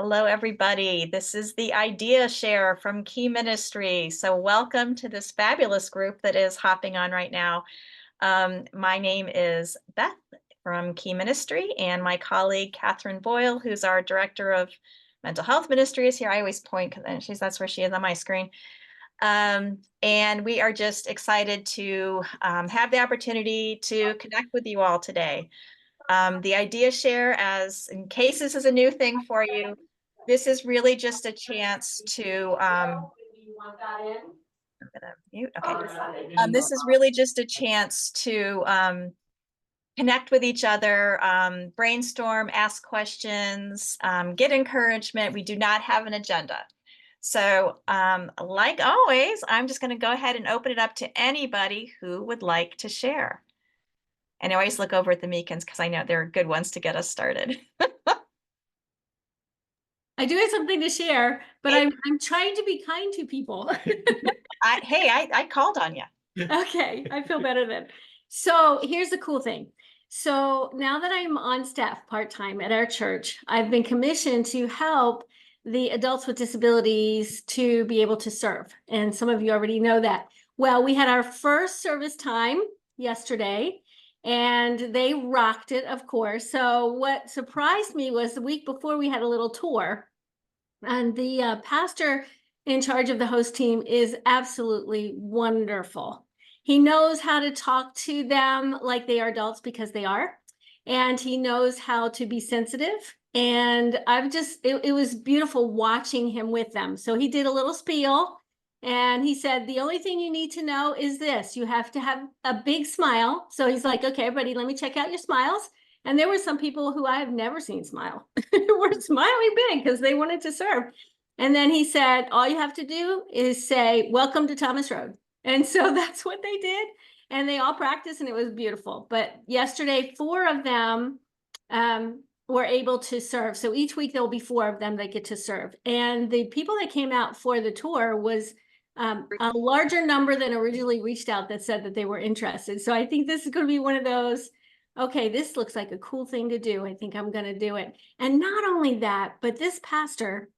Hello, everybody. This is the Idea Share from Key Ministry. So welcome to this fabulous group that is hopping on right now. My name is Beth from Key Ministry, and my colleague, Catherine Boyle, who's our Director of Mental Health Ministry, is here. I always point because that's where she is on my screen. And we are just excited to have the opportunity to connect with you all today. The Idea Share, as in case this is a new thing for you, this is really just a chance to, I'm gonna mute, okay. This is really just a chance to connect with each other, brainstorm, ask questions, get encouragement. We do not have an agenda. So like always, I'm just gonna go ahead and open it up to anybody who would like to share. And I always look over at the Meekins because I know they're good ones to get us started. I do have something to share, but I'm trying to be kind to people. I called on you. Okay, I feel better then. So here's the cool thing. So now that I'm on staff part-time at our church, I've been commissioned to help the adults with disabilities to be able to serve. And some of you already know that. Well, we had our first service time yesterday, and they rocked it, of course. So what surprised me was the week before we had a little tour, and the pastor in charge of the host team is absolutely wonderful. He knows how to talk to them like they are adults, because they are, and he knows how to be sensitive. And it was beautiful watching him with them. So he did a little spiel, and he said, the only thing you need to know is this: you have to have a big smile. So he's like, okay, everybody, let me check out your smiles. And there were some people who I have never seen smile were smiling big because they wanted to serve. And then he said, all you have to do is say, welcome to Thomas Road. And so that's what they did. And they all practiced, and it was beautiful. But yesterday, 4 of them were able to serve. So each week there will be 4 of them that get to serve. And the people that came out for the tour was a larger number than originally reached out that said that they were interested. So I think this is going to be one of those, okay, this looks like a cool thing to do. I think I'm going to do it. And not only that, but this pastor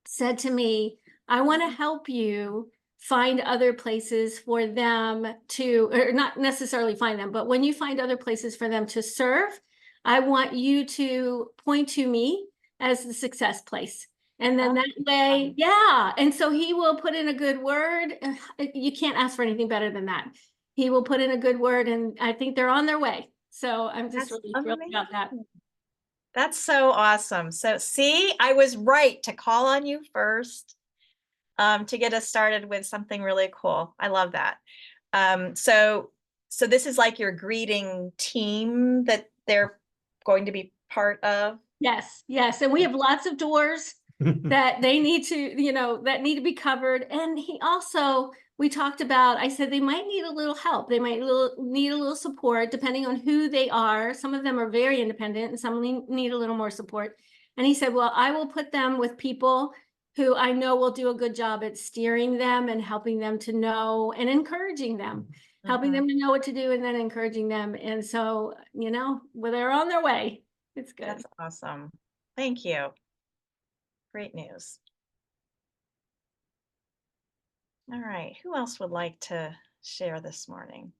said to me, I want to help you find other places for them to, or not necessarily find them, but when you find other places for them to serve, I want you to point to me as the success place. And then that way, yeah. And so he will put in a good word. You can't ask for anything better than that. He will put in a good word, and I think they're on their way. So I'm just really thrilled about that. That's so awesome. So see, I was right to call on you first to get us started with something really cool. I love that. So this is like your greeting team that they're going to be part of? Yes, yes. And we have lots of doors that they need to, that need to be covered. And we talked about, I said, they might need a little help. They might need a little support depending on who they are. Some of them are very independent, and some need a little more support. And he said, well, I will put them with people who I know will do a good job at steering them and helping them to know and encouraging them, helping them to know what to do, and then encouraging them. And so, well, they're on their way. It's good. That's awesome. Thank you. Great news. All right. Who else would like to share this morning?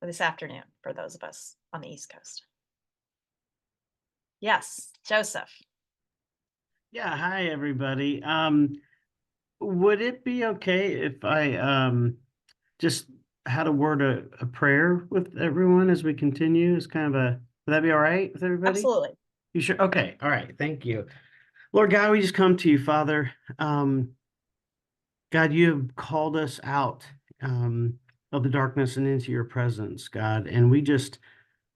Or this afternoon, for those of us on the East Coast. Yes, Joseph. Yeah, hi everybody. Would it be okay if I just had a word a prayer with everyone as we continue? It's kind of would that be all right with everybody? Absolutely. You sure? Okay, all right, thank you. Lord God, we just come to you, Father. God, you have called us out of the darkness and into your presence, God, and we just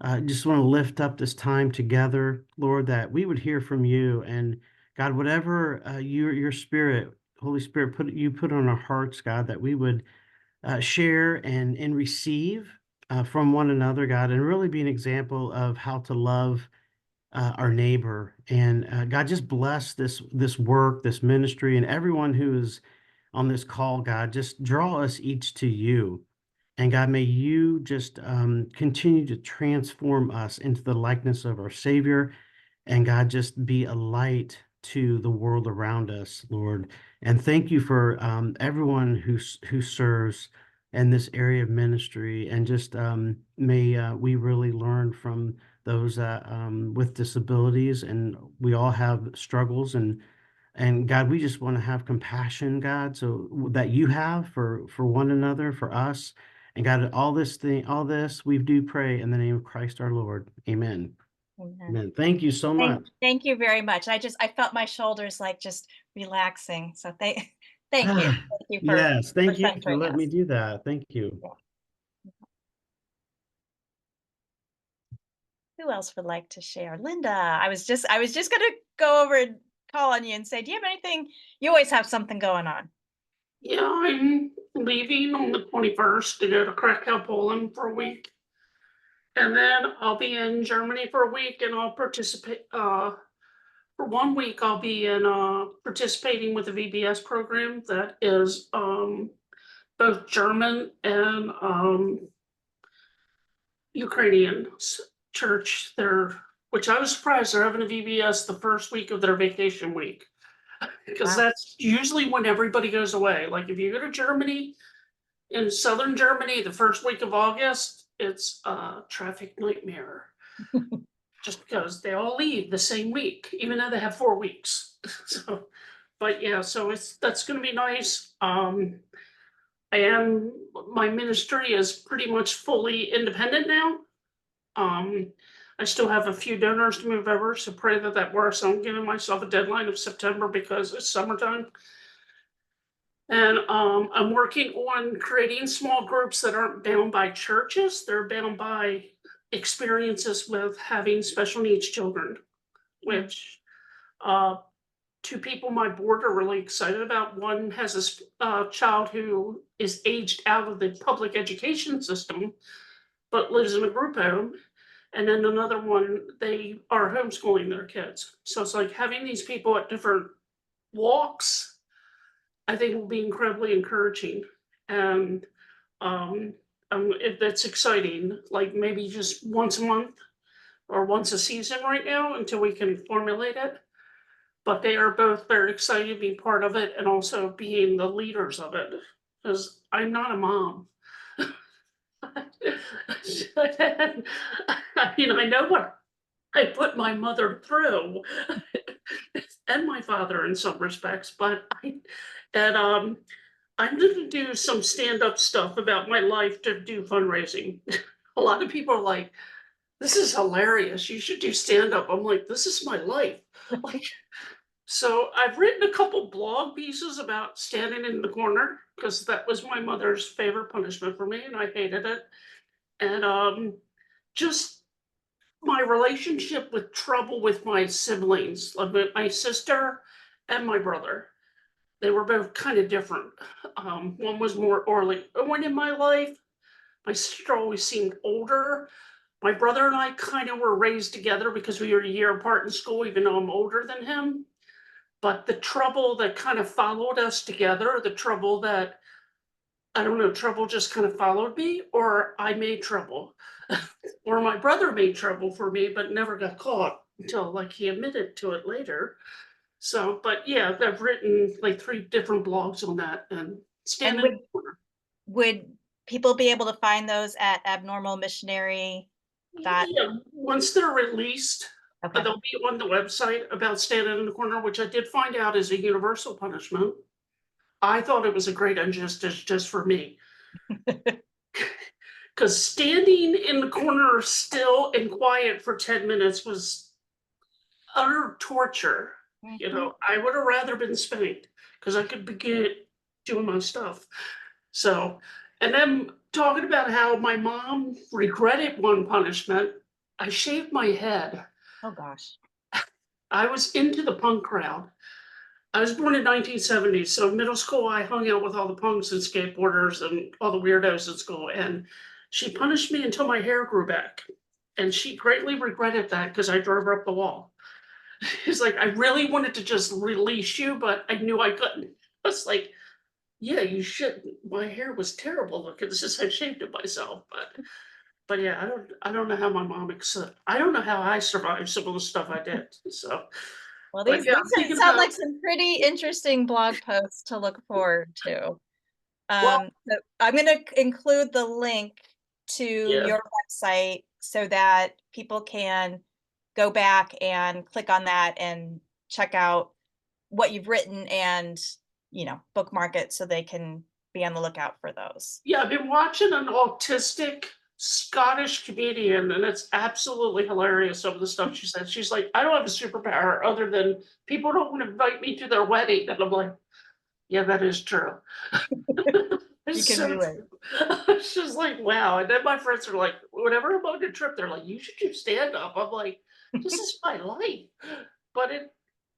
want to lift up this time together, Lord, that we would hear from you. And God, whatever your Spirit, Holy Spirit, put on our hearts, God, that we would share and receive from one another, God, and really be an example of how to love our neighbor. And God, just bless this work, this ministry, and everyone who is on this call, God. Just draw us each to you. And God, may you just continue to transform us into the likeness of our Savior. and God, just be a light to the world around us, Lord. And thank you for everyone who serves in this area of ministry, and just may we really learn from those with disabilities, and we all have struggles, and God, we just want to have compassion, God, so that you have for one another, for us. And God, all this we do pray in the name of Christ our Lord. Amen. Amen. Amen. Thank you so much. Thank you very much. I felt my shoulders like just relaxing. So thank you. Thank you Yes, for thank you for centering letting me us. do that. Thank you. Yeah. Who else would like to share? Linda, I was just gonna go over and call on you and say, do you have anything? You always have something going on. Yeah, I'm leaving on the 21st to go to Krakow, Poland for a week. And then I'll be in Germany for a week, and I'll participate for 1 week. I'll be in participating with the VBS program that is both German and Ukrainian church there, which I was surprised they're having a VBS the first week of their vacation week. Because Wow. that's usually when everybody goes away. Like if you go to Germany, in southern Germany, the first week of August, it's a traffic nightmare. Just because they all leave the same week, even though they have 4 weeks. So, but yeah, so that's going to be nice. My ministry is pretty much fully independent now. I still have a few donors to move over, so pray that that works. I'm giving myself a deadline of September because it's summertime. And I'm working on creating small groups that aren't bound by churches. They're bound by experiences with having special needs children, which 2 people on my board are really excited about. One has a child who is aged out of the public education system, but lives in a group home. And then another one, they are homeschooling their kids. So it's like having these people at different walks, I think will be incredibly encouraging. And if that's exciting, like maybe just once a month or once a season right now until we can formulate it. But they are both very excited to be part of it and also being the leaders of it, because I'm not a mom. I know what I put my mother through and my father in some respects, but I'm going to do some stand-up stuff about my life to do fundraising. A lot of people are like, this is hilarious. You should do stand-up. I'm like, this is my life. Like, so I've written a couple blog pieces about standing in the corner because that was my mother's favorite punishment for me, and I hated it. And just my relationship with trouble with my siblings, like with my sister and my brother. They were both kind of different. One was more orally Owen in my life. My sister always seemed older. My brother and I kind of were raised together because we were a year apart in school, even though I'm older than him. But the trouble that kind of followed us together, the trouble that, I don't know, trouble just kind of followed me, or I made trouble. Or my brother made trouble for me, but never got caught until like he admitted to it later. So, but yeah, I've written like 3 different blogs on that and stand And in the corner. would people be able to find those at Abnormal Missionary? Yeah, once they're released, Okay. they'll be on the website about standing in the corner, which I did find out is a universal punishment. I thought it was a great injustice just for me. Because standing in the corner still and quiet for 10 minutes was utter torture. You know, I would have rather been spanked because I could begin doing my stuff. So, and then talking about how my mom regretted one punishment, I shaved my head. Oh gosh. I was into the punk crowd. I was born in 1970, so in middle school I hung out with all the punks and skateboarders and all the weirdos at school. And she punished me until my hair grew back. And she greatly regretted that because I drove her up the wall. It's like, I really wanted to just release you, but I knew I couldn't. I was like, yeah, you shouldn't. My hair was terrible looking since I shaved it myself. But But yeah, I don't know how my mom I don't know how I survived some of the stuff I did. So, Well, but these yeah, I'm thinking sound about, like some pretty interesting blog posts to look forward to. well, So I'm going to include the link to yeah, your website so that people can go back and click on that and check out what you've written and, bookmark it so they can be on the lookout for those. yeah, I've been watching an autistic Scottish comedian, and it's absolutely hilarious. Some of the stuff she said. She's like, I don't have a superpower other than people don't want to invite me to their wedding. And I'm like, yeah, that is true. You It's can so do it. true. It's just like, wow. And then my friends are like, whenever I'm on a trip, they're like, you should do stand up. I'm like, this is my life. But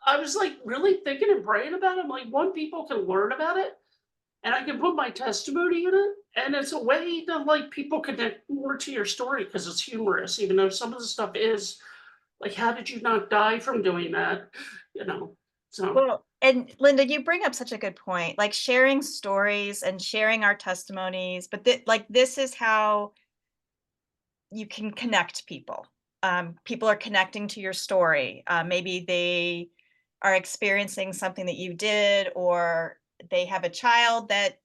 I was like really thinking and praying about it. I'm like, one, people can learn about it and I can put my testimony in it. And it's a way to like people connect more to your story because it's humorous, even though some of the stuff is like, how did you not die from doing that? You know, so. Well, and Linda, you bring up such a good point, like sharing stories and sharing our testimonies, but this is how you can connect people. People are connecting to your story. Maybe they are experiencing something that you did, or they have a child that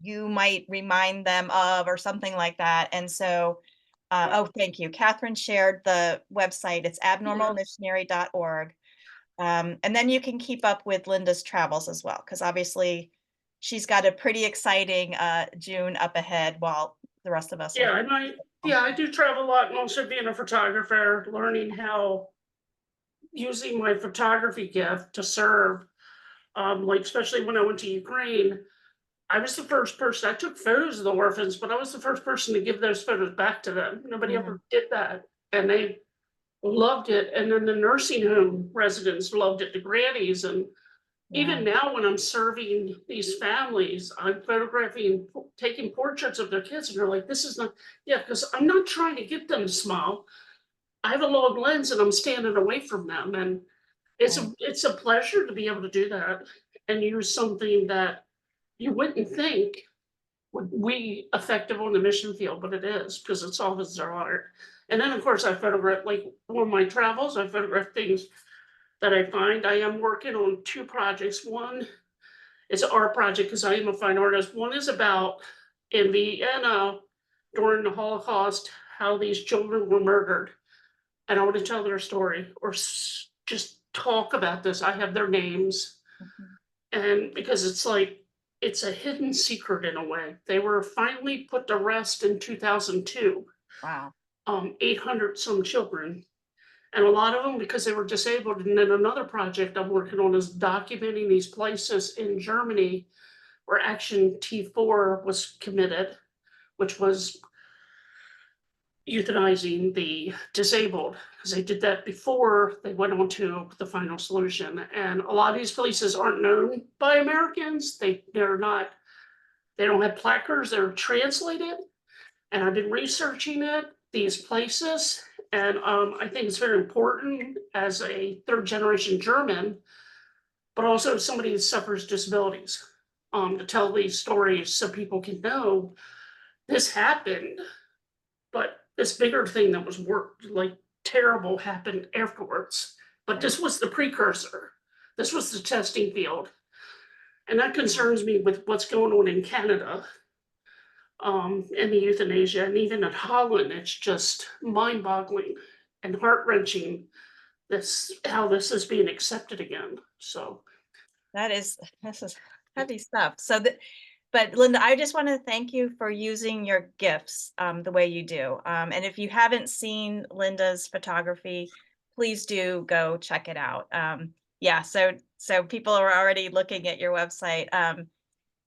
you might remind them of, or something like that. And so, oh, thank you. Catherine shared the website. It's Yeah. abnormalmissionary.org. And then you can keep up with Linda's travels as well, because obviously she's got a pretty exciting June up ahead while the rest of us are. Yeah, I do travel a lot and also being a photographer, learning how using my photography gift to serve. Like especially when I went to Ukraine, I was the first person. I took photos of the orphans, but I was the first person to give those photos back to them. Nobody Mhm. ever did that, and they loved it. And then the nursing home residents loved it, the grannies. And Yeah. even now, when I'm serving these families, I'm photographing, taking portraits of their kids, and they're like, "This is not, yeah," because I'm not trying to get them to smile. I have a long lens, and I'm standing away from them, and Right. it's a pleasure to be able to do that and use something that you wouldn't think would be effective on the mission field, but it is because it's all visitor art. And then, of course, I photograph like on my travels. I photograph things that I find. I am working on two projects. One is an art project because I am a fine artist. One is about in Vienna during the Holocaust how these children were murdered, and I want to tell their story or just talk about this. I have their names, Mhm. and because it's like it's a hidden secret in a way. They were finally put to rest in 2002. Wow. 800 some children, and a lot of them because they were disabled. And then another project I'm working on is documenting these places in Germany where Action T4 was committed, which was euthanizing the disabled, because they did that before they went on to the final solution. And a lot of these places aren't known by Americans. They're not, they don't have placards, they're translated. And I've been researching these places. And I think it's very important as a third generation German, but also somebody that suffers disabilities, to tell these stories so people can know this happened, but this bigger thing that was like terrible happened afterwards. But Right. this was the precursor. This was the testing field. And that concerns me with what's going on in Canada, and the euthanasia, and even in Holland. It's just mind boggling and heart wrenching this how this is being accepted again. So This is heavy stuff. But Linda, I just want to thank you for using your gifts the way you do. And if you haven't seen Linda's photography, please do go check it out. Yeah, so people are already looking at your website.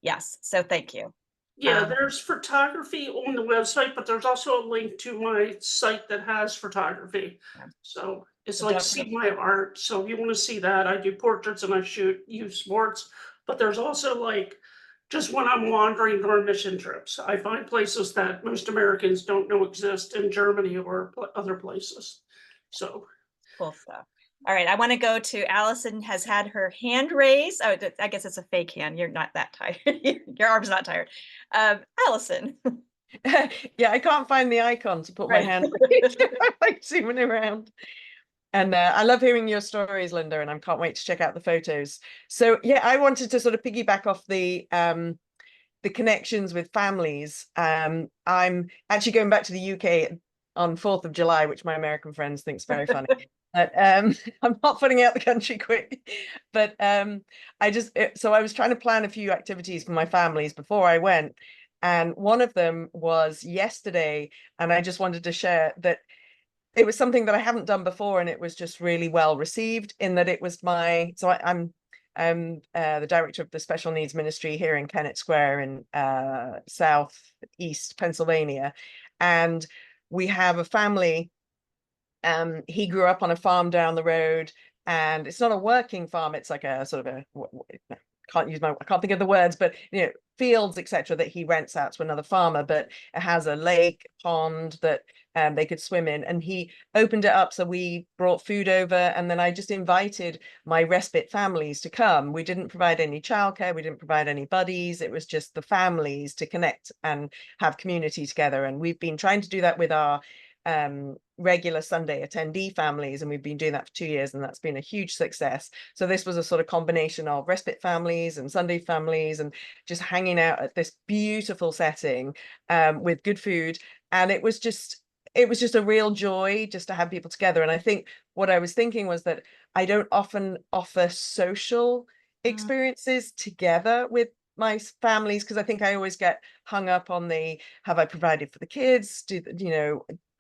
Yes, so thank you. yeah, Um, there's photography on the website, but there's also a link to my site that has photography. yeah, So it's so like don't see forget. my art. So if you want to see that, I do portraits and I use sports. But there's also like just when I'm wandering during mission trips, I find places that most Americans don't know exist in Germany or other places. So Cool stuff. All right, I want to go to Allison has had her hand raised. Oh, I guess it's a fake hand. You're not that tired. Your arm's not tired. Allison. Yeah, I can't find the icon to put my Right. hand. I'm like zooming around. And I love hearing your stories, Linda, and I can't wait to check out the photos. So yeah, I wanted to sort of piggyback off the connections with families. I'm actually going back to the UK on 4th of July, which my American friends think's very funny. But I'm not putting out the country quick. But so I was trying to plan a few activities for my families before I went. And one of them was yesterday, and I just wanted to share that it was something that I haven't done before, and it was just really well received in that it was I'm the director of the special needs ministry here in Kennett Square in southeast Pennsylvania, and we have a family. He grew up on a farm down the road, and it's not a working farm, it's like a sort of I can't think of the words, but fields, etc., that he rents out to another farmer, but it has a lake, pond that they could swim in, and he opened it up. So we brought food over, and then I just invited my respite families to come. We didn't provide any childcare, we didn't provide any buddies. It was just the families to connect and have community together. And we've been trying to do that with our regular Sunday attendee families, and we've been doing that for 2 years, and that's been a huge success. So this was a sort of combination of respite families and Sunday families, and just hanging out at this beautiful setting with good food. And it was just a real joy just to have people together. And I think what I was thinking was that I don't often offer social experiences together with my families, because I think I always get hung up on the have I provided for the kids,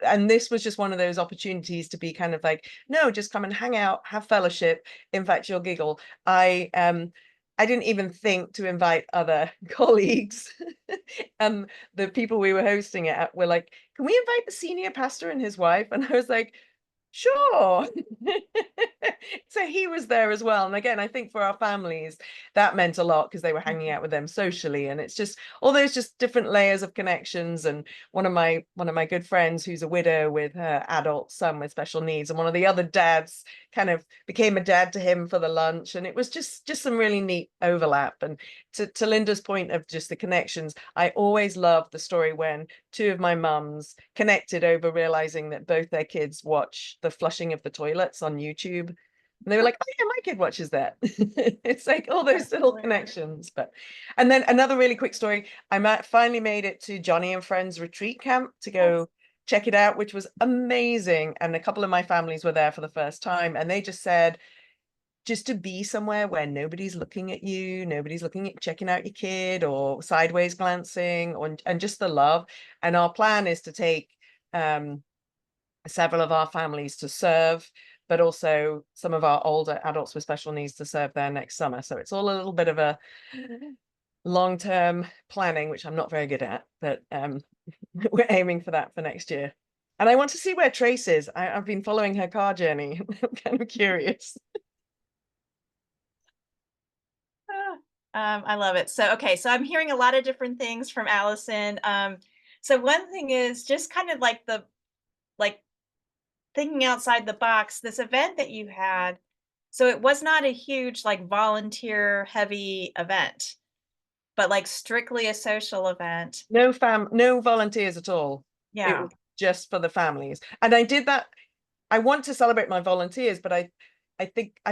and this was just one of those opportunities to be kind of like, no, just come and hang out, have fellowship. In fact, you'll giggle. I didn't even think to invite other colleagues. And the people we were hosting it at were like, can we invite the senior pastor and his wife? And I was like, sure. So he was there as well. And again, I think for our families, that meant a lot because they were hanging out with them socially. And it's just all those just different layers of connections. And one of my good friends who's a widow with her adult son with special needs, and one of the other dads kind of became a dad to him for the lunch. And it was just some really neat overlap. And to Linda's point of just the connections, I always love the story when two of my mums connected over realizing that both their kids watch the flushing of the toilets on YouTube. And they were like, oh yeah, my kid watches that. It's like all those little connections. And then another really quick story. I finally made it to Johnny and Friends retreat camp to go check it out, which was amazing. And a couple of my families were there for the first time, and they just said, just to be somewhere where nobody's looking at you, nobody's checking out your kid or sideways glancing, and just the love. And our plan is to take several of our families to serve, but also some of our older adults with special needs to serve there next summer. So it's all a little bit of a long-term planning, which I'm not very good at, but we're aiming for that for next year. And I want to see where Trace is. I've been following her car journey. I'm kind of curious. I love it. So, okay, so I'm hearing a lot of different things from Allison. So one thing is just kind of like thinking outside the box, this event that you had. So it was not a huge, like, volunteer heavy event, but like strictly a social event. No volunteers at all. It Yeah. was just for the families. And I did that. I want to celebrate my volunteers, but I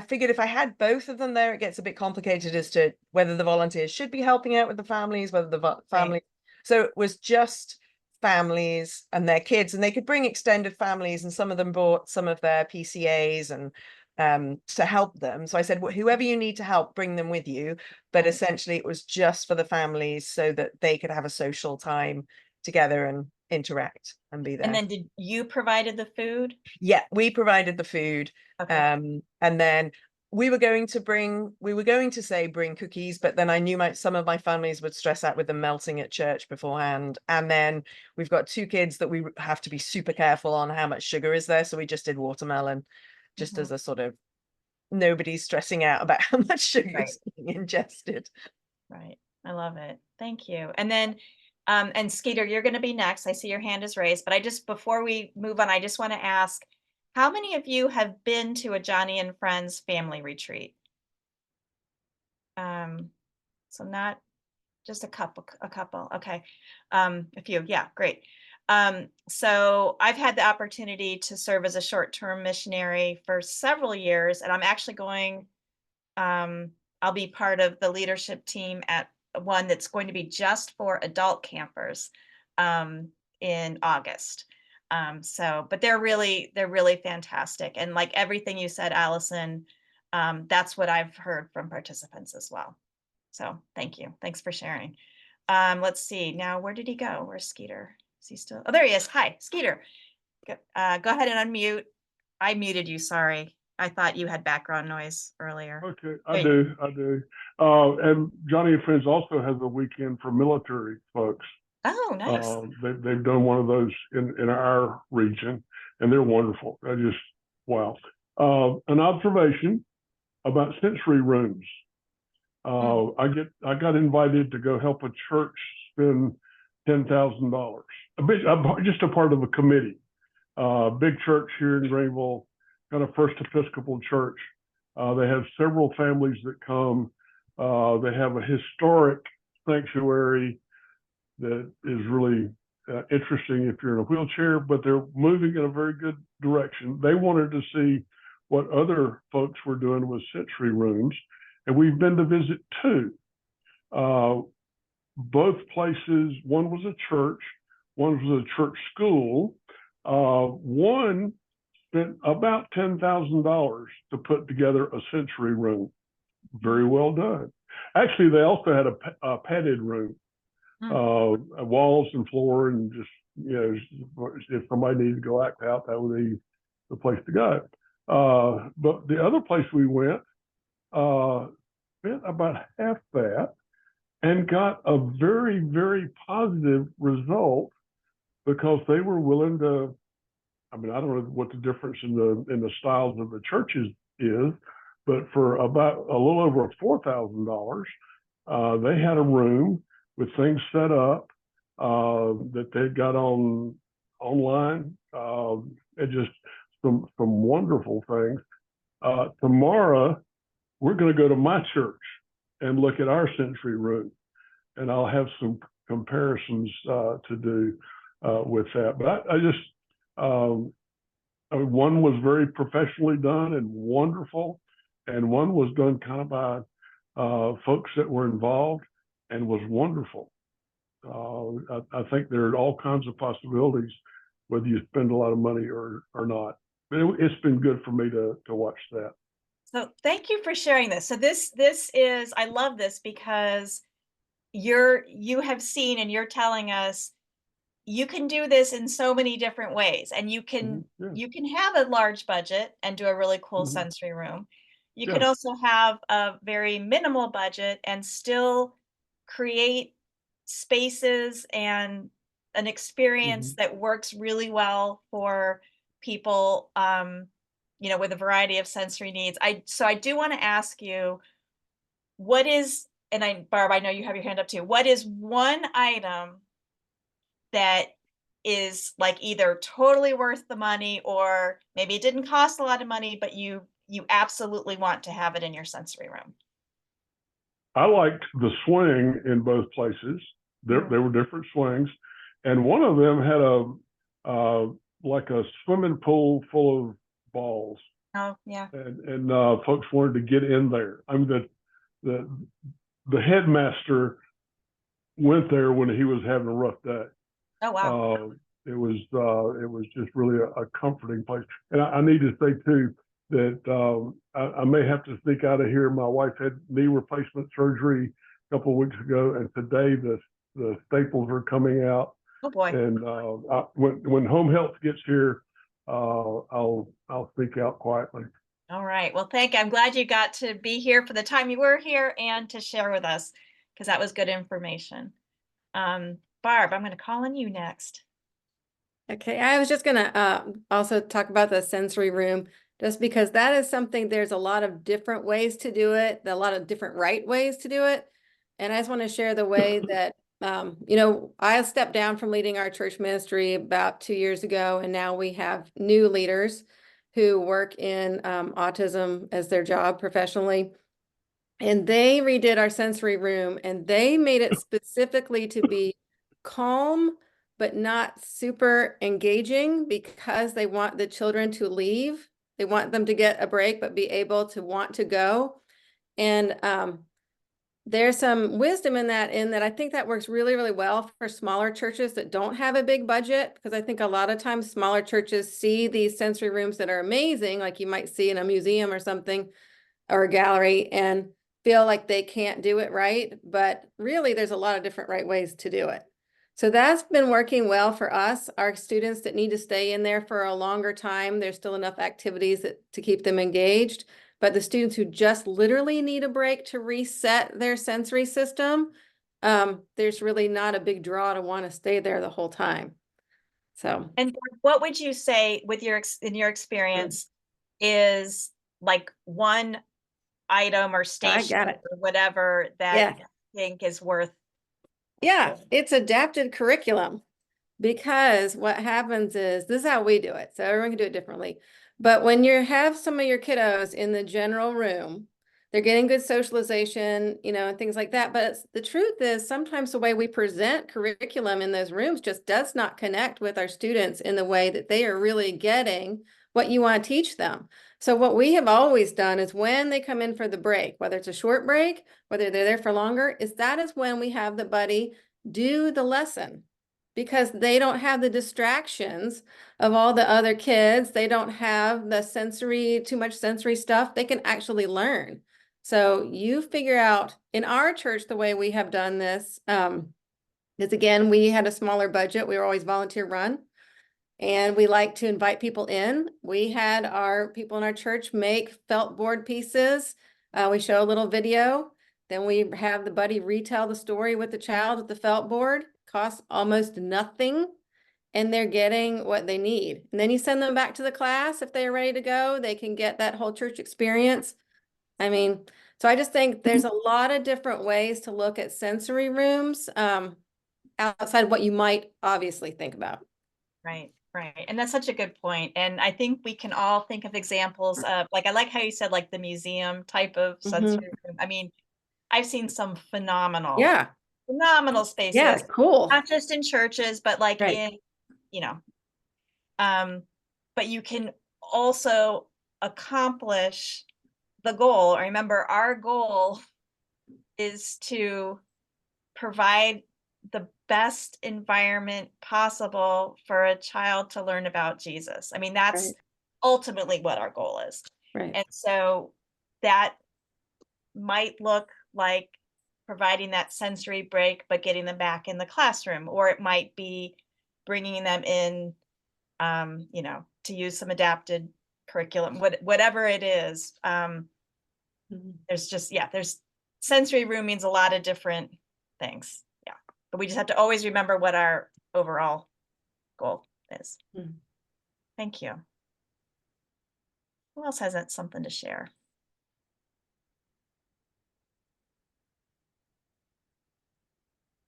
figured if I had both of them there, it gets a bit complicated as to whether the volunteers should be helping out with the families, whether the family. So it was just families and their kids, and they could bring extended families, and some of them brought some of their PCAs and to help them. So I said, well, whoever you need to help, bring them with you. But essentially it was just for the families so that they could have a social time together and interact and be there. And then did you provided the food? Yeah, we provided the food. Okay. And then we were going to say bring cookies, but then I knew some of my families would stress out with them melting at church beforehand. And then we've got 2 kids that we have to be super careful on how much sugar is there. So we just did watermelon, just as a sort of, nobody's stressing out about how much sugar is being ingested. Right. I love it. Thank you. And then, and Skeeter, you're going to be next. I see your hand is raised, but before we move on, I just want to ask, how many of you have been to a Johnny and Friends family retreat? So not Just a couple, okay. A few, yeah, great. So I've had the opportunity to serve as a short-term missionary for several years, and I'm actually going, I'll be part of the leadership team at one that's going to be just for adult campers, in August. But they're really fantastic. And like everything you said, Allison, that's what I've heard from participants as well. So thank you. Thanks for sharing. Let's see. Now, where did he go? Where's Skeeter? Is he still? Oh, there he is. Hi, Skeeter. Go ahead and unmute. I muted you. Sorry. I thought you had background noise earlier. Okay, There you I do. And Johnny and Friends also has a weekend for military folks. Oh, nice. They've done one of those in our region, and they're wonderful. I just, wow. An observation about sensory rooms. I got invited to go help a church spend $10,000. Just a part of a committee. Big church here in Greenville, kind of First Episcopal Church. They have several families that come. They have a historic sanctuary that is really interesting if you're in a wheelchair, but they're moving in a very good direction. They wanted to see what other folks were doing with sensory rooms, and we've been to visit two. Both places, one was a church, one was a church school. One spent about $10,000 to put together a sensory room. Very well done. Actually, they also had a padded room, walls and floor, and just, if somebody needed to go act out, that would be the place to go. But the other place we went, spent about half that and got a very, very positive result because they were willing to, I don't know what the difference in the styles of the churches is, but for about a little over $4,000, they had a room with things set up that they got online, and just some wonderful things. Tomorrow, we're going to go to my church and look at our sensory room, and I'll have some comparisons to do with that. But I just, one was very professionally done and wonderful, and one was done kind of by folks that were involved and was wonderful. I think there are all kinds of possibilities, whether you spend a lot of money or not. But it's been good for me to watch that. So thank you for sharing this. So this is, I love this because you have seen and you're telling us you can do this in so many different ways, and you can have a large budget and do a really cool sensory room. You could also have a very minimal budget and still create spaces and an experience that works really well for people, with a variety of sensory needs. So I do want to ask you, what is, and Barb, I know you have your hand up too. What is one item that is like either totally worth the money, or maybe it didn't cost a lot of money, but you absolutely want to have it in your sensory room? I liked the swing in both places. There were different swings, and one of them had like a swimming pool full of balls. Oh, yeah. And folks wanted to get in there. I mean, the headmaster went there when he was having a rough day. Oh, wow. It was just really a comforting place. And I need to say too that I may have to sneak out of here. My wife had knee replacement surgery a couple of weeks ago, and today the staples are coming out. Oh boy. And when home health gets here, I'll sneak out quietly. All right. Well, I'm glad you got to be here for the time you were here and to share with us, because that was good information. Barb, I'm going to call on you next. Okay, I was just going to also talk about the sensory room, just because that is something, there's a lot of different ways to do it, a lot of different right ways to do it. And I just want to share the way that, I stepped down from leading our church ministry about 2 years ago, and now we have new leaders who work in autism as their job professionally. And they redid our sensory room and they made it specifically to be calm, but not super engaging because they want the children to leave. They want them to get a break, but be able to want to go. And there's some wisdom in that I think that works really, really well for smaller churches that don't have a big budget, because I think a lot of times smaller churches see these sensory rooms that are amazing, like you might see in a museum or something, or a gallery, and feel like they can't do it right. But really, there's a lot of different right ways to do it. So that's been working well for us. Our students that need to stay in there for a longer time, there's still enough activities to keep them engaged. But the students who just literally need a break to reset their sensory system, there's really not a big draw to want to stay there the whole time. So, And what would you say with in your experience is like one item or I station got it. or whatever that you think is worth? Yeah, it's adapted curriculum, because what happens is, this is how we do it. So everyone can do it differently. But when you have some of your kiddos in the general room, they're getting good socialization, and things like that. But the truth is, sometimes the way we present curriculum in those rooms just does not connect with our students in the way that they are really getting what you want to teach them. So what we have always done is, when they come in for the break, whether it's a short break, whether they're there for longer, that is when we have the buddy do the lesson, because they don't have the distractions of all the other kids. They don't have the too much sensory stuff. They can actually learn. So you figure out, in our church, the way we have done this, is, again, we had a smaller budget. We were always volunteer run. And we like to invite people in. We had our people in our church make felt board pieces. We show a little video. Then we have the buddy retell the story with the child with the felt board. Costs almost nothing, and they're getting what they need. And then you send them back to the class. If they're ready to go, they can get that whole church experience. I mean, so I just think there's a lot of different ways to look at sensory rooms, outside what you might obviously think about. Right. And that's such a good point. And I think we can all think of examples of, like, I like how you said, like, the museum type of sensory room. I mean, I've seen some phenomenal spaces. Yeah, it's cool. Not just in churches, but like Right. in, you know, but you can also accomplish the goal. Remember, our goal is to provide the best environment possible for a child to learn about Jesus. I mean, that's ultimately what our goal is. Right. And so that might look like providing that sensory break, but getting them back in the classroom, or it might be bringing them in, to use some adapted curriculum, whatever it is. There's sensory room means a lot of different things. Yeah. But we just have to always remember what our overall goal is. Thank you. Who else has something to share?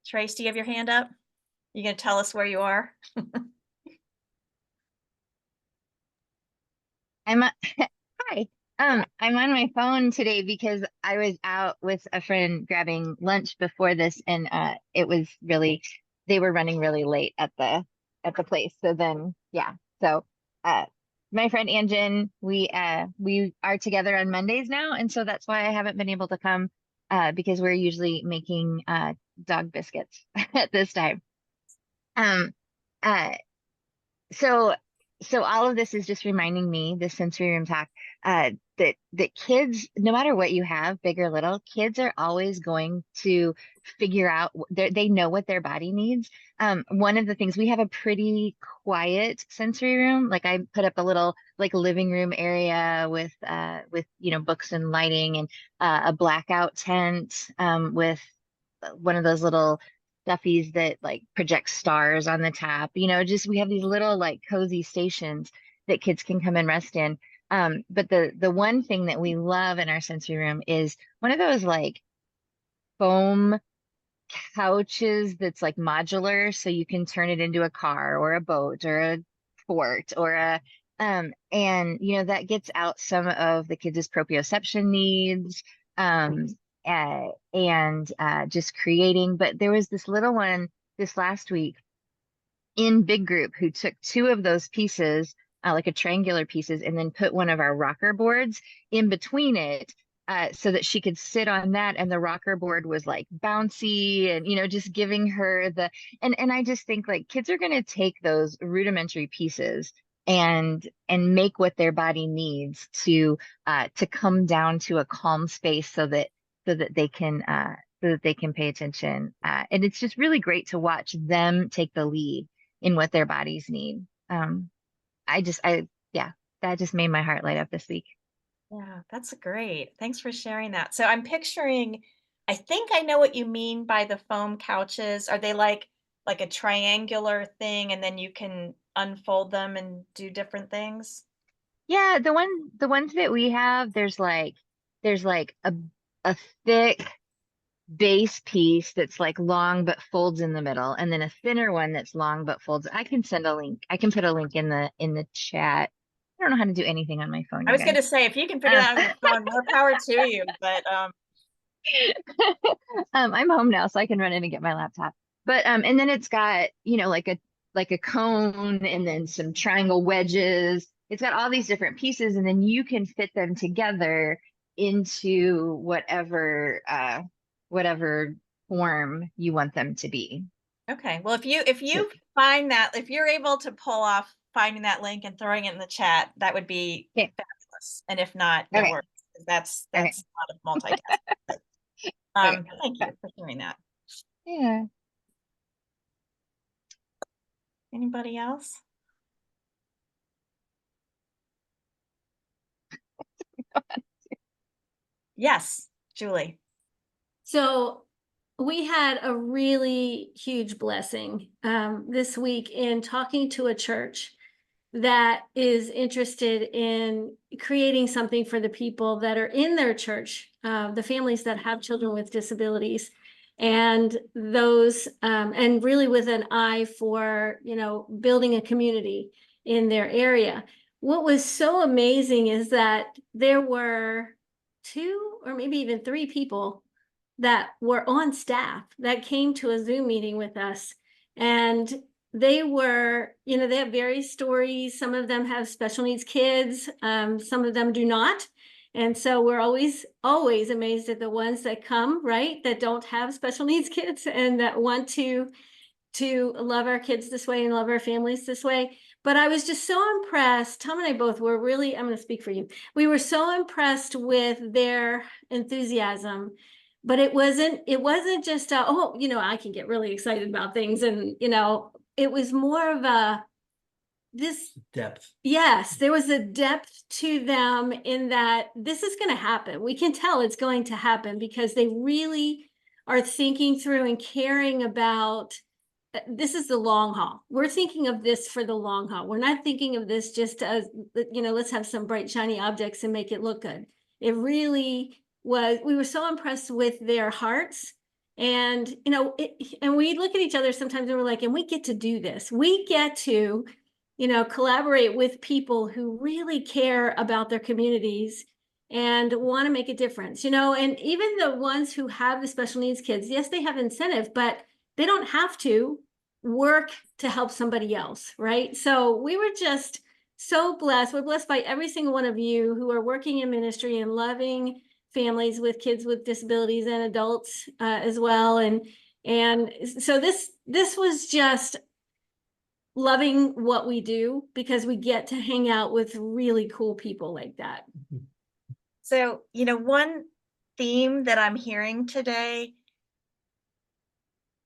Trace, do you have your hand up? You gonna tell us where you are? Hi. I'm on my phone today because I was out with a friend grabbing lunch before this, and they were running really late at the place. So then, yeah. So my friend Anjan, we are together on Mondays now, and so that's why I haven't been able to come because we're usually making dog biscuits at this time. Uh, so all of this is just reminding me, the sensory room talk, that kids, no matter what you have, big or little, kids are always going to figure out, they know what their body needs. One of the things, we have a pretty quiet sensory room. Like, I put up a little like living room area with books and lighting, and a blackout tent with one of those little stuffies that like project stars on the top. Just, we have these little like cozy stations that kids can come and rest in. But the one thing that we love in our sensory room is one of those like foam couches that's like modular, so you can turn it into a car or a boat or a fort or and that gets out some of the kids' proprioception needs. and just creating. But there was this little one this last week in big group who took two of those pieces, like a triangular pieces, and then put one of our rocker boards in between it, so that she could sit on that, and the rocker board was like bouncy, and just giving her the and I just think like kids are going to take those rudimentary pieces and make what their body needs to come down to a calm space so that they can pay attention, and it's just really great to watch them take the lead in what their bodies need. Yeah, that just made my heart light up this week. Yeah, that's great. Thanks for sharing that. So I'm picturing, I think I know what you mean by the foam couches. Are they like a triangular thing and then you can unfold them and do different things? Yeah, the ones that we have, there's like a thick base piece that's like long but folds in the middle, and then a thinner one that's long but folds. I can send a link. I can put a link in the chat. I don't know how to do anything on my phone, I you was going to say, if you can figure that out on your phone, more power to you. But I'm home now, so I can run in and get my laptop. But and then it's got, like a cone and then some triangle wedges. It's got all these different pieces, and then you can fit them together into whatever form you want them to be. okay. Well, if you find that, if you're able to pull off finding that link and throwing it in the chat, that would be Okay. fabulous. And if not, no Okay. worries. 'Cause that's Okay. a lot of multitasking. Okay. Thank you for sharing that. Yeah. Anybody else? Yes, Julie. So we had a really huge blessing this week in talking to a church that is interested in creating something for the people that are in their church, the families that have children with disabilities, and those, and really with an eye for, building a community in their area. What was so amazing is that there were 2 or maybe even 3 people that were on staff that came to a Zoom meeting with us. And they were, they have various stories. Some of them have special needs kids. Some of them do not. And so we're always amazed at the ones that come, right, that don't have special needs kids and that want to love our kids this way and love our families this way. But I was just so impressed. Tom and I both were really, I'm going to speak for you. We were so impressed with their enthusiasm. But it wasn't just, I can get really excited about things. And, it was more of this Depth. Yes, there was a depth to them in that this is going to happen. We can tell it's going to happen because they really are thinking through and caring about, this is the long haul. We're thinking of this for the long haul. We're not thinking of this just as, let's have some bright, shiny objects and make it look good. It really was, we were so impressed with their hearts. And, and we look at each other sometimes and we're like, and we get to do this. We get to, collaborate with people who really care about their communities and want to make a difference, and even the ones who have the special needs kids, yes, they have incentive, but they don't have to work to help somebody else, right? So we were just so blessed. We're blessed by every single one of you who are working in ministry and loving families with kids with disabilities and adults as well. And so this was just loving what we do because we get to hang out with really cool people like that. So, one theme that I'm hearing today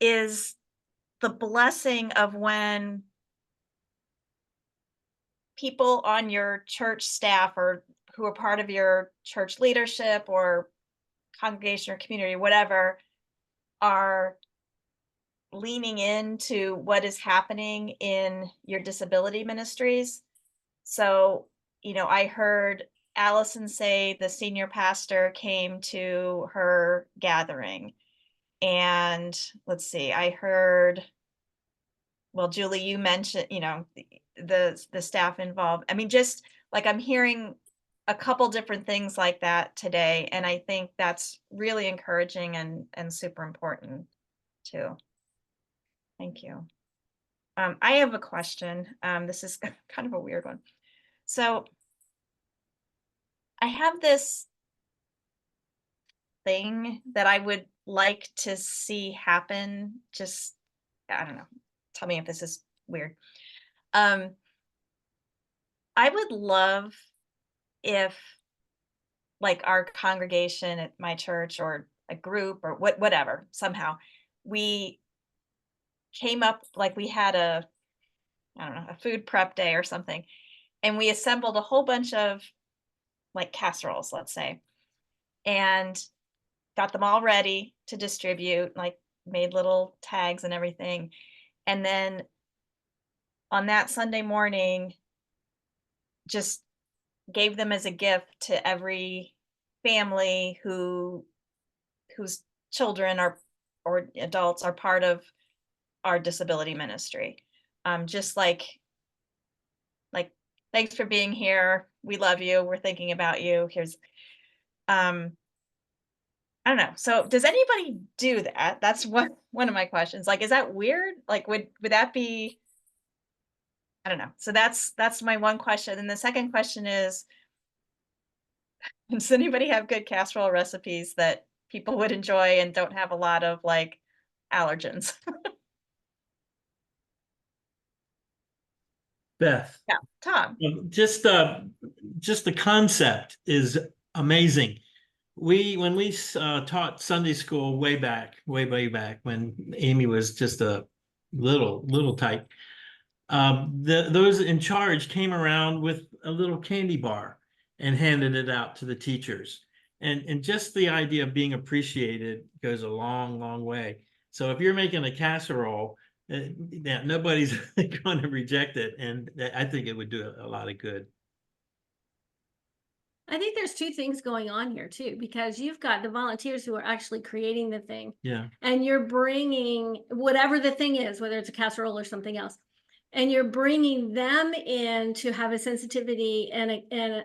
is the blessing of when people on your church staff or who are part of your church leadership or congregation or community, whatever, are leaning into what is happening in your disability ministries. So, I heard Allison say the senior pastor came to her gathering. And let's see, I heard, well, Julie, you mentioned, the staff involved. I mean, just like I'm hearing a couple different things like that today, and I think that's really encouraging and super important too. Thank you. I have a question. This is kind of a weird one. So I have this thing that I would like to see happen. Just, I don't know. Tell me if this is weird. Um, I would love if, like, our congregation at my church or a group or whatever, somehow we came up, like, we had a, I don't know, a food prep day or something, and we assembled a whole bunch of, like, casseroles, let's say, and got them all ready to distribute, like, made little tags and everything. And then on that Sunday morning, just gave them as a gift to every family whose children are or adults are part of our disability ministry. Just like, thanks for being here. We love you. We're thinking about you. Here's I don't know. So does anybody do that? That's one of my questions. Like, is that weird? Like, would that be, I don't know. So that's my one question. And the second question is, does anybody have good casserole recipes that people would enjoy and don't have a lot of, like, allergens? Beth, Yeah, Tom. just the concept is amazing. When we taught Sunday school way back when Amy was just a little tight, those in charge came around with a little candy bar and handed it out to the teachers. And just the idea of being appreciated goes a long way. So if you're making a casserole, yeah, nobody's going to reject it, and I think it would do a lot of good. I think there's two things going on here too, because you've got the volunteers who are actually creating the thing, Yeah. and you're bringing whatever the thing is, whether it's a casserole or something else, and you're bringing them in to have a sensitivity and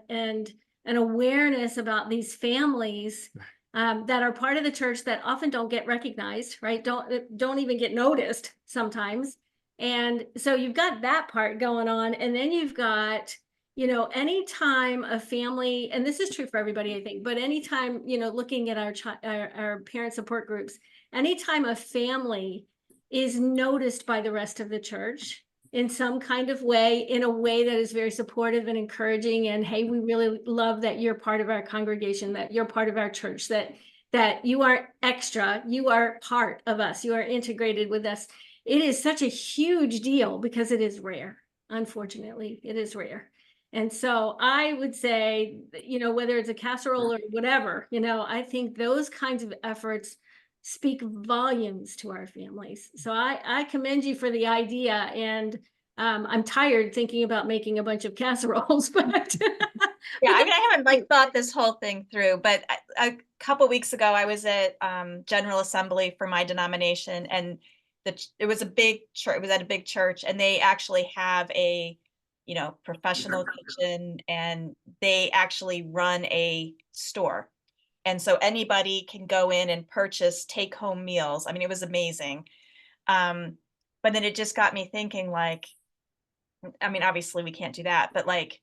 an awareness about these families that are part of the church that often don't get recognized, right? Don't even get noticed sometimes. And so you've got that part going on, and then you've got, anytime a family, and this is true for everybody, I think, but anytime, looking at our parent support groups, anytime a family is noticed by the rest of the church in some kind of way, in a way that is very supportive and encouraging, and hey, we really love that you're part of our congregation, that you're part of our church, that you aren't extra, you are part of us, you are integrated with us. It is such a huge deal because it is rare. Unfortunately, it is rare. And so I would say, whether it's a casserole or whatever, I think those kinds of efforts speak volumes to our families. So I commend you for the idea, and I'm tired thinking about making a bunch of casseroles, but Yeah, I mean, I haven't, like, thought this whole thing through, but a couple weeks ago, I was at General Assembly for my denomination, and it was a big church. It was at a big church, and they actually have a, professional kitchen, and they actually run a store. And so anybody can go in and purchase take-home meals. I mean, it was amazing. But then it just got me thinking, like, I mean, obviously we can't do that, but, like,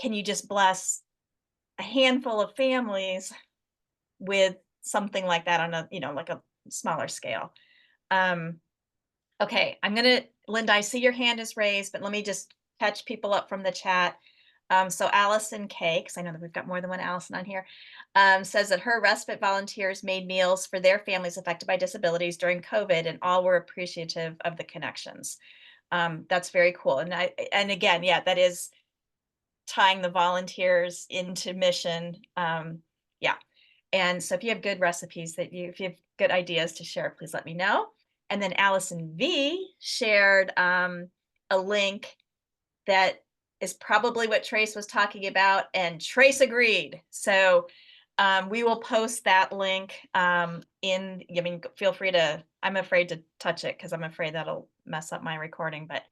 can you just bless a handful of families with something like that on a, like a smaller scale? Okay, Linda, I see your hand is raised, but let me just catch people up from the chat. So Allison K, because I know that we've got more than one Allison on here, says that her respite volunteers made meals for their families affected by disabilities during COVID, and all were appreciative of the connections. That's very cool. And again, yeah, that is tying the volunteers into mission. Yeah. And so if you have good recipes if you have good ideas to share, please let me know. And then Allison V shared a link that is probably what Trace was talking about, and Trace agreed. So we will post that link I mean, feel free to, I'm afraid to touch it because I'm afraid that'll mess up my recording, but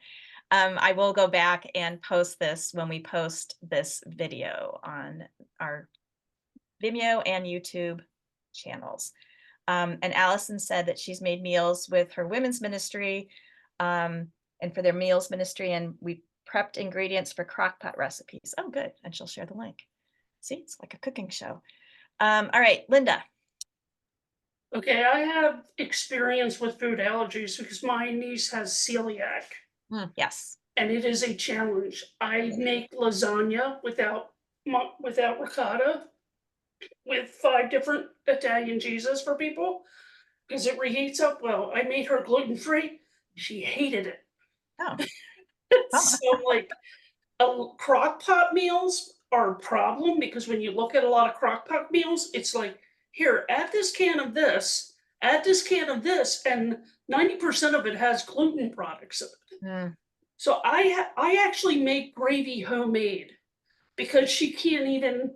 I will go back and post this when we post this video on our Vimeo and YouTube channels. And Allison said that she's made meals with her women's ministry and for their meals ministry, and we prepped ingredients for crockpot recipes. Oh, good. And she'll share the link. See, it's like a cooking show. All right, Linda. Okay, I have experience with food allergies because my niece has celiac. Yes. And it is a challenge. I make lasagna without ricotta with 5 different Italian cheeses for people because it reheats up well. I made her gluten-free. She hated it. Oh. So like crock pot meals are a problem because when you look at a lot of crock pot meals, it's like, here, add this can of this, add this can of this, and 90% of it has gluten products in it. So I actually make gravy homemade because she can't even,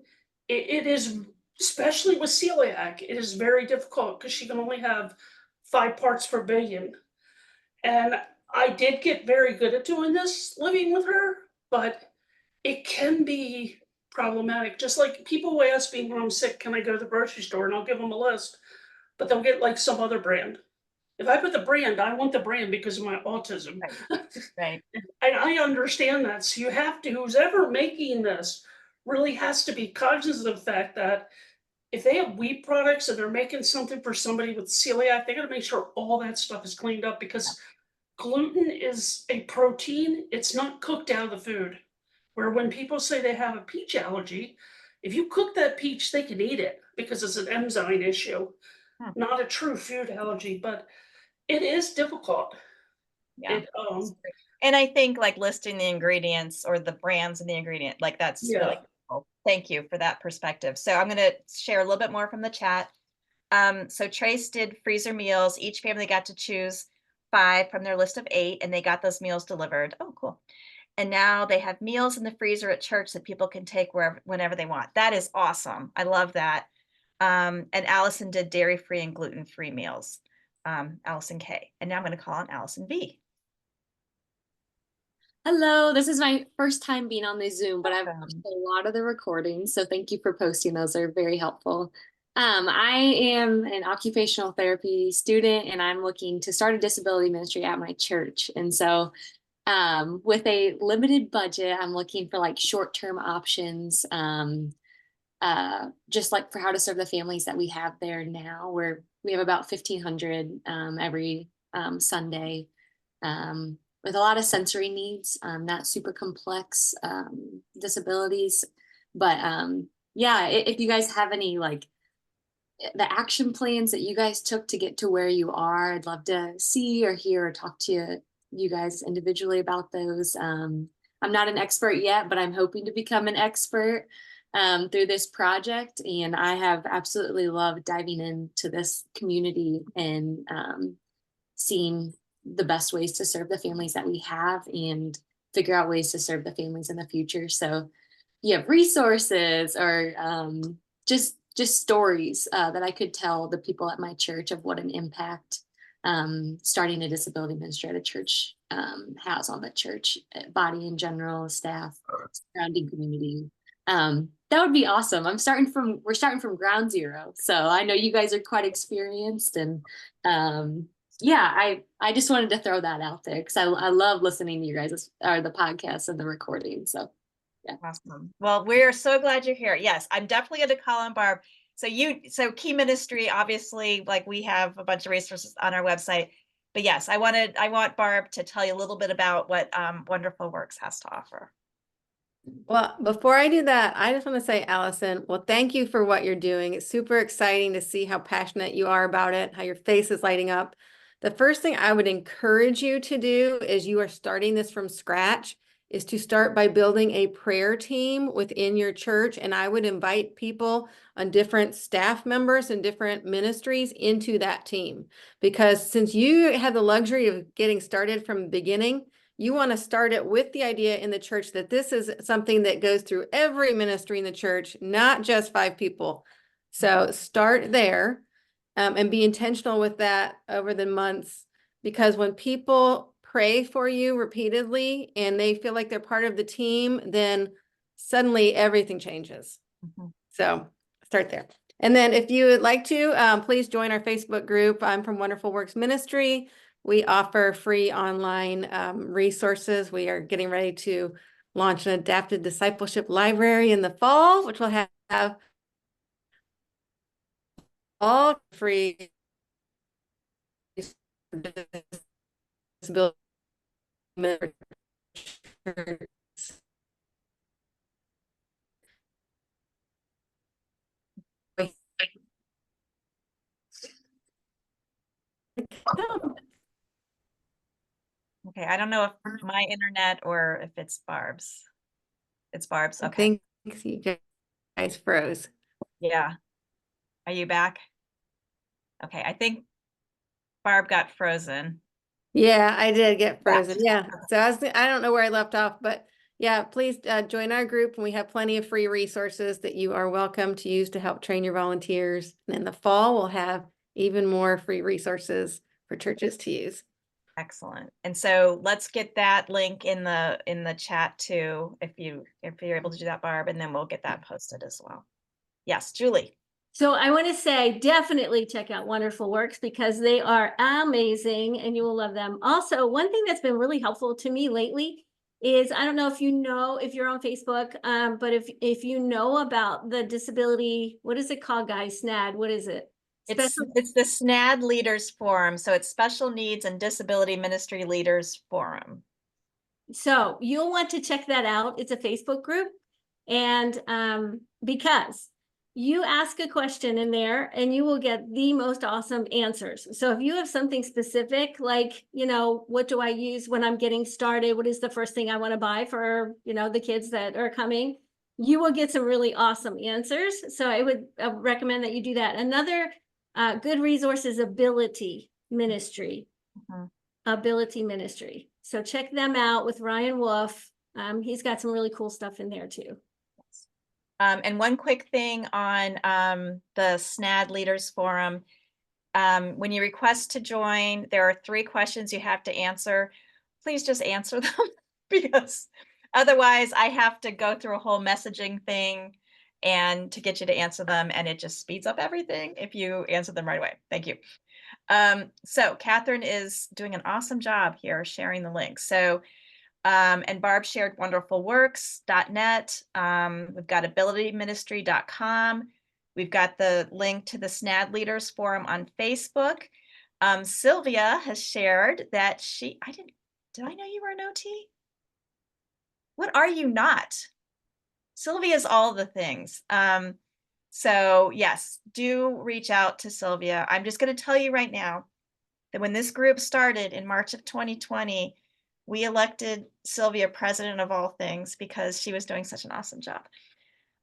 it is, especially with celiac, it is very difficult because she can only have 5 parts per billion. And I did get very good at doing this living with her, but it can be problematic. Just like people will ask me when I'm sick, can I go to the grocery store? And I'll give them a list, but they'll get like some other brand. If I put the brand, I want the brand because of my autism. Right. And I understand that. So you have to, who's ever making this really has to be cognizant of the fact that if they have wheat products and they're making something for somebody with celiac, they got to make sure all that stuff is cleaned up because gluten is a protein. It's not cooked out of the food. Where when people say they have a peach allergy, if you cook that peach, they can eat it because it's an enzyme issue, not a true food allergy, but it is difficult. Yeah. And I think like listing the ingredients or the brands in the ingredient, like that's really cool. Thank you for that perspective. So I'm going to share a little bit more from the chat. So Trace did freezer meals. Each family got to choose 5 from their list of 8, and they got those meals delivered. Oh, cool. And now they have meals in the freezer at church that people can take whenever they want. That is awesome. I love that. And Allison did dairy-free and gluten-free meals. Allison K. And now I'm going to call on Allison B. Hello, this is my first time being on the Zoom, but I've watched a lot of the recordings, so thank you for posting those. They're very helpful. I am an occupational therapy student, and I'm looking to start a disability ministry at my church. And so with a limited budget, I'm looking for like short-term options, just like for how to serve the families that we have there now, where we have about 1,500 every Sunday. With a lot of sensory needs, not super complex disabilities. But yeah, if you guys have any like the action plans that you guys took to get to where you are, I'd love to see or hear or talk to you guys individually about those. I'm not an expert yet, but I'm hoping to become an expert through this project. And I have absolutely loved diving into this community and seeing the best ways to serve the families that we have and figure out ways to serve the families in the future. So you have resources or just stories that I could tell the people at my church of what an impact starting a disability ministry at a church has on the church body in general, staff, surrounding community. That would be awesome. we're starting from ground zero. So I know you guys are quite experienced, and yeah, I just wanted to throw that out there because I love listening to you guys or the podcast and the recording. So yeah. Awesome. Well, we're so glad you're here. Yes, I'm definitely going to call on Barb. So Key Ministry, obviously, like we have a bunch of resources on our website, but yes, I want Barb to tell you a little bit about what Wonderful Works has to offer. Well, before I do that, I just want to say, Allison, well, thank you for what you're doing. It's super exciting to see how passionate you are about it, how your face is lighting up. The first thing I would encourage you to do is you are starting this from scratch, is to start by building a prayer team within your church. And I would invite people on different staff members and different ministries into that team. Because since you have the luxury of getting started from the beginning, you want to start it with the idea in the church that this is something that goes through every ministry in the church, not just 5 people. So start there and be intentional with that over the months, because when people pray for you repeatedly and they feel like they're part of the team, then suddenly everything changes. Mhm. So start there. And then if you would like to, please join our Facebook group. I'm from Wonderful Works Ministry. We offer free online resources. We are getting ready to launch an adapted discipleship library in the fall, which will have all free disability. Okay, I don't know if my internet or if it's Barb's. It's Barb's, I okay. think you guys froze. Yeah. Are you back? Okay, I think Barb got frozen. Yeah, I did get frozen. Yeah. Yeah. So I don't know where I left off, but yeah, please join our group and we have plenty of free resources that you are welcome to use to help train your volunteers. And in the fall, we'll have even more free resources for churches to use. Excellent. And so let's get that link in the chat too, if you're able to do that, Barb, and then we'll get that posted as well. Yes, Julie. So I want to say definitely check out Wonderful Works because they are amazing and you will love them. Also, one thing that's been really helpful to me lately is, I don't know if you know, if you're on Facebook, but if you know about the disability, what is it called, guys? SNAD, what is it? It's the SNAD Leaders Forum. So it's Special Needs and Disability Ministry Leaders Forum. So you'll want to check that out. It's a Facebook group. And because you ask a question in there and you will get the most awesome answers. So if you have something specific, like, what do I use when I'm getting started? What is the first thing I want to buy for, the kids that are coming? You will get some really awesome answers. So I would recommend that you do that. Another good resource is Ability Ministry. Mhm. Ability Ministry. So check them out with Ryan Wolf. He's got some really cool stuff in there too. And one quick thing on the SNAD Leaders Forum. When you request to join, there are 3 questions you have to answer. Please just answer them because otherwise I have to go through a whole messaging thing and to get you to answer them, and it just speeds up everything if you answer them right away. Thank you. So Catherine is doing an awesome job here sharing the link. So and Barb shared wonderfulworks.net. We've got abilityministry.com. We've got the link to the SNAD Leaders Forum on Facebook. Sylvia has shared that did I know you were an OT? What are you not? Sylvia's all the things. So yes, do reach out to Sylvia. I'm just going to tell you right now that when this group started in March of 2020, we elected Sylvia president of all things because she was doing such an awesome job.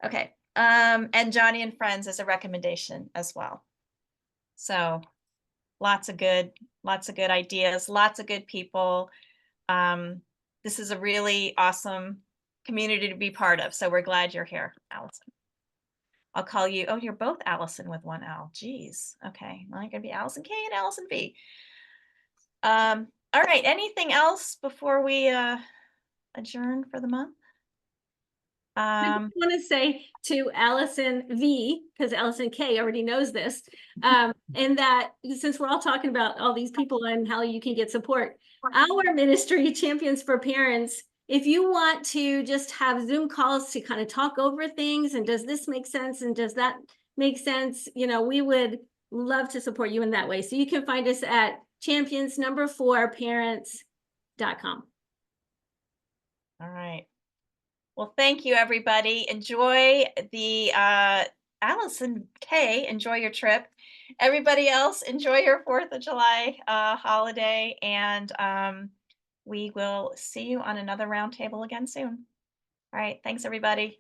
Okay. And Johnny and Friends is a recommendation as well. So lots of good ideas, lots of good people. This is a really awesome community to be part of. So we're glad you're here, Allison. I'll call you. Oh, you're both Allison with 1 L. Geez. Okay. Well, I'm going to be Allison K and Allison V. All right. Anything else before we adjourn for the month? I want to say to Allison V, because Allison K already knows this, and that since we're all talking about all these people and how you can get support, our ministry, Champions for Parents, if you want to just have Zoom calls to kind of talk over things and does this make sense and does that make sense, we would love to support you in that way. So you can find us at champions4parents.com. All right. Well, thank you, everybody. Enjoy the Allison K. Enjoy your trip. Everybody else, enjoy your 4th of July holiday, and we will see you on another roundtable again soon. All right. Thanks, everybody.